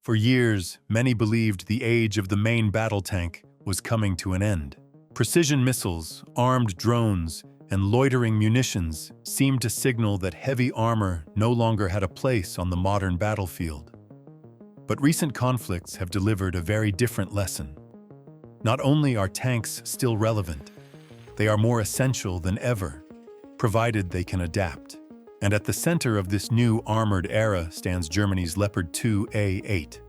For years, many believed the age of the main battle tank was coming to an end. Precision missiles, armed drones, and loitering munitions seemed to signal that heavy armor no longer had a place on the modern battlefield. But recent conflicts have delivered a very different lesson. Not only are tanks still relevant, they are more essential than ever, provided they can adapt. And at the center of this new armored era stands Germany's Leopard 2A8.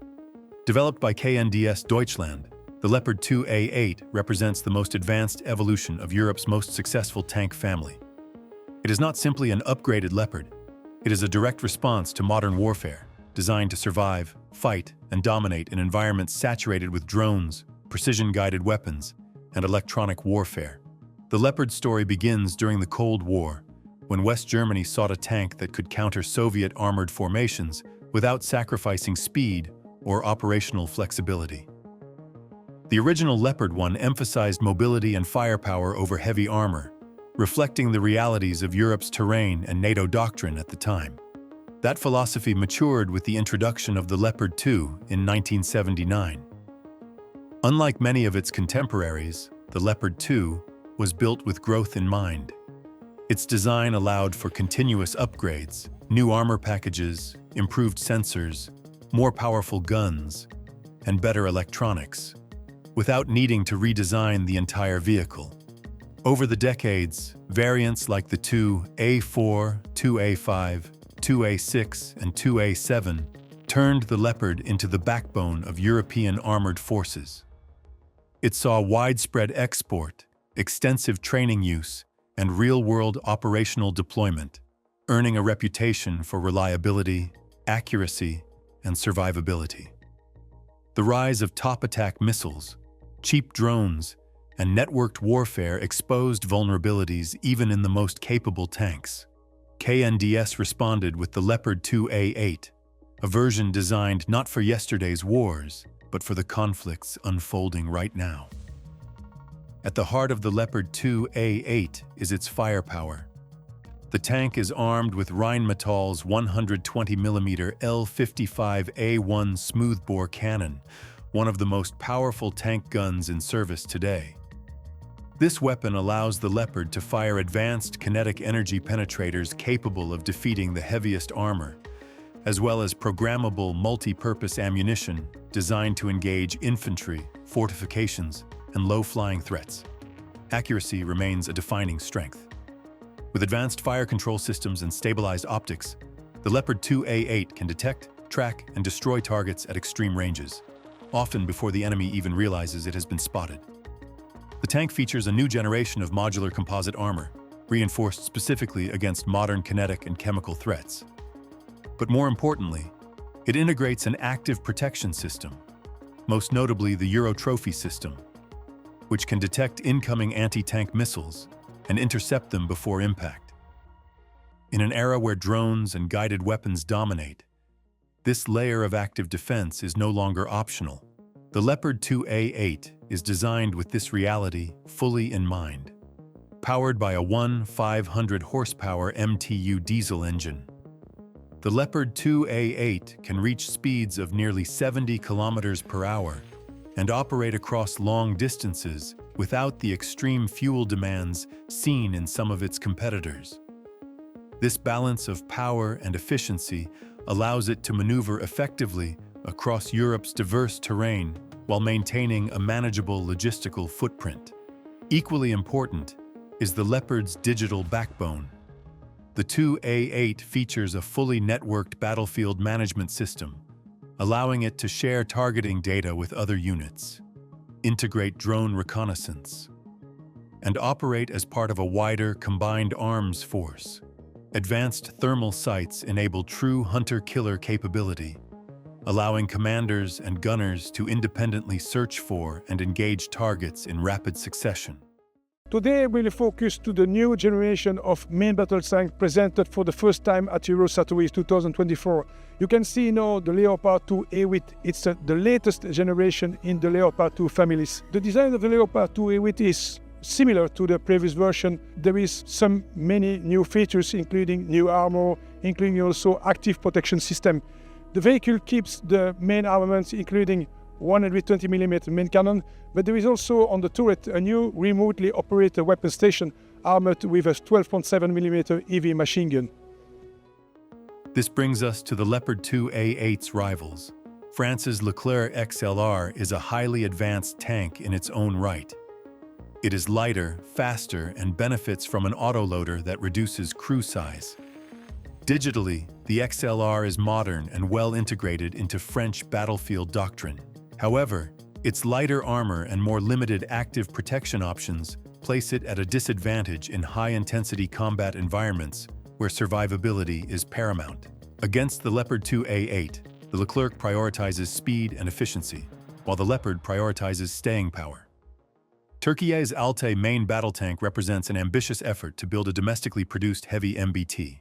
Developed by KNDS Deutschland, the Leopard 2A8 represents the most advanced evolution of Europe's most successful tank family. It is not simply an upgraded Leopard. It is a direct response to modern warfare, designed to survive, fight, and dominate in environments saturated with drones, precision-guided weapons, and electronic warfare. The Leopard story begins during the Cold War, when West Germany sought a tank that could counter Soviet armored formations without sacrificing speed or operational flexibility. The original Leopard 1 emphasized mobility and firepower over heavy armor, reflecting the realities of Europe's terrain and NATO doctrine at the time. That philosophy matured with the introduction of the Leopard 2 in 1979. Unlike many of its contemporaries, the Leopard 2 was built with growth in mind. Its design allowed for continuous upgrades, new armor packages, improved sensors, more powerful guns, and better electronics, without needing to redesign the entire vehicle. Over the decades, variants like the 2A4, 2A5, 2A6, and 2A7 turned the Leopard into the backbone of European armored forces. It saw widespread export, extensive training use, and real-world operational deployment, earning a reputation for reliability, accuracy, and survivability. The rise of top-attack missiles, cheap drones, and networked warfare exposed vulnerabilities even in the most capable tanks. KNDS responded with the Leopard 2A8, a version designed not for yesterday's wars, but for the conflicts unfolding right now. At the heart of the Leopard 2A8 is its firepower. The tank is armed with Rheinmetall's 120mm L55A1 smoothbore cannon, one of the most powerful tank guns in service today. This weapon allows the Leopard to fire advanced kinetic energy penetrators capable of defeating the heaviest armor, as well as programmable multi-purpose ammunition designed to engage infantry, fortifications, and low-flying threats. Accuracy remains a defining strength. With advanced fire control systems and stabilized optics, the Leopard 2A8 can detect, track, and destroy targets at extreme ranges, often before the enemy even realizes it has been spotted. The tank features a new generation of modular composite armor, reinforced specifically against modern kinetic and chemical threats. But more importantly, it integrates an active protection system, most notably the Euro Trophy system, which can detect incoming anti-tank missiles and intercept them before impact. In an era where drones and guided weapons dominate, this layer of active defense is no longer optional. The Leopard 2A8 is designed with this reality fully in mind. Powered by a 1,500 horsepower MTU diesel engine, the Leopard 2A8 can reach speeds of nearly 70 kilometers per hour and operate across long distances without the extreme fuel demands seen in some of its competitors. This balance of power and efficiency allows it to maneuver effectively across Europe's diverse terrain while maintaining a manageable logistical footprint. Equally important is the Leopard's digital backbone. The 2A8 features a fully networked battlefield management system, allowing it to share targeting data with other units, integrate drone reconnaissance, and operate as part of a wider combined arms force. Advanced thermal sights enable true hunter-killer capability, allowing commanders and gunners to independently search for and engage targets in rapid succession. Today we'll focus to the new generation of main battle tank presented for the first time at Eurosatory 2024. You can see now the Leopard 2A8. It's the latest generation in the Leopard 2 families. The design of the Leopard 2A8 is similar to the previous version. There is many new features, including new armor, including also active protection system. The vehicle keeps the main armaments, including 120mm main cannon, but there is also on the turret a new remotely operated weapon station armored with a 12.7mm heavy machine gun. This brings us to the Leopard 2A8's rivals. France's Leclerc XLR is a highly advanced tank in its own right. It is lighter, faster, and benefits from an autoloader that reduces crew size. Digitally, the XLR is modern and well integrated into French battlefield doctrine. However, its lighter armor and more limited active protection options place it at a disadvantage in high-intensity combat environments where survivability is paramount. Against the Leopard 2A8, the Leclerc prioritizes speed and efficiency, while the Leopard prioritizes staying power. Turkey's Altay main battle tank represents an ambitious effort to build a domestically produced heavy MBT.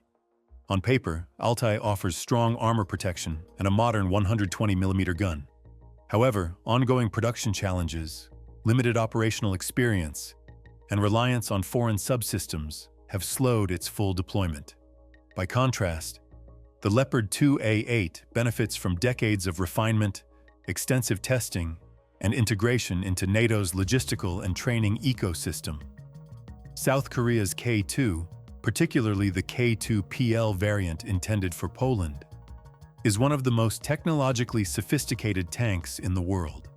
On paper, Altay offers strong armor protection and a modern 120mm gun. However, ongoing production challenges, limited operational experience, and reliance on foreign subsystems have slowed its full deployment. By contrast, the Leopard 2A8 benefits from decades of refinement, extensive testing, and integration into NATO's logistical and training ecosystem. South Korea's K2, particularly the K2PL variant intended for Poland, is one of the most technologically sophisticated tanks in the world.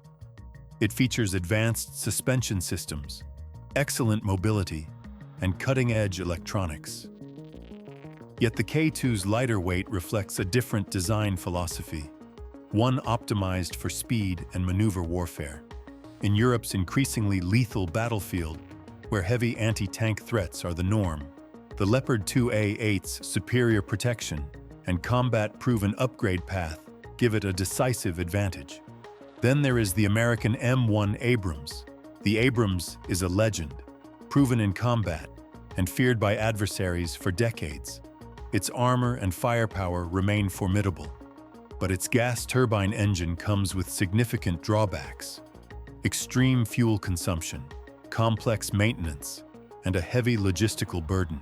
It features advanced suspension systems, excellent mobility, and cutting-edge electronics. Yet the K2's lighter weight reflects a different design philosophy, one optimized for speed and maneuver warfare. In Europe's increasingly lethal battlefield, where heavy anti-tank threats are the norm, the Leopard 2A8's superior protection and combat-proven upgrade path give it a decisive advantage. Then there is the American M1 Abrams. The Abrams is a legend, proven in combat and feared by adversaries for decades. Its armor and firepower remain formidable, but its gas turbine engine comes with significant drawbacks: extreme fuel consumption, complex maintenance, and a heavy logistical burden.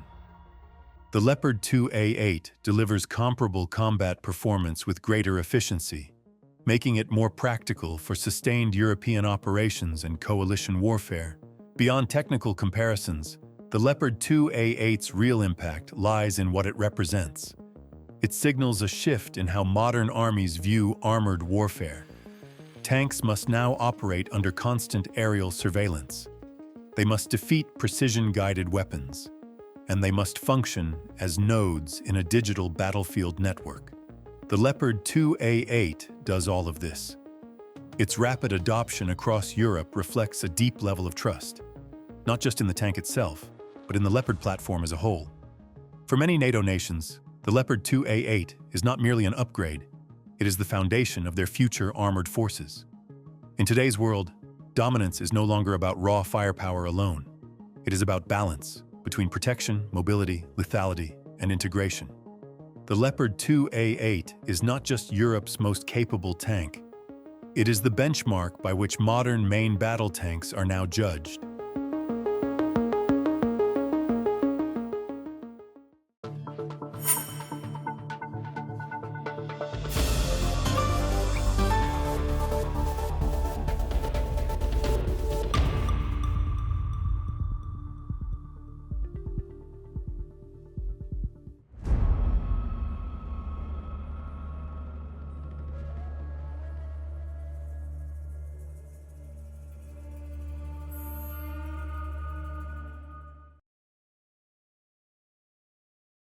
The Leopard 2A8 delivers comparable combat performance with greater efficiency, making it more practical for sustained European operations and coalition warfare. Beyond technical comparisons, the Leopard 2A8's real impact lies in what it represents. It signals a shift in how modern armies view armored warfare. Tanks must now operate under constant aerial surveillance. They must defeat precision-guided weapons, and they must function as nodes in a digital battlefield network. The Leopard 2A8 does all of this. Its rapid adoption across Europe reflects a deep level of trust, not just in the tank itself, but in the Leopard platform as a whole. For many NATO nations, the Leopard 2A8 is not merely an upgrade, it is the foundation of their future armored forces. In today's world, dominance is no longer about raw firepower alone. It is about balance between protection, mobility, lethality, and integration. The Leopard 2A8 is not just Europe's most capable tank. It is the benchmark by which modern main battle tanks are now judged.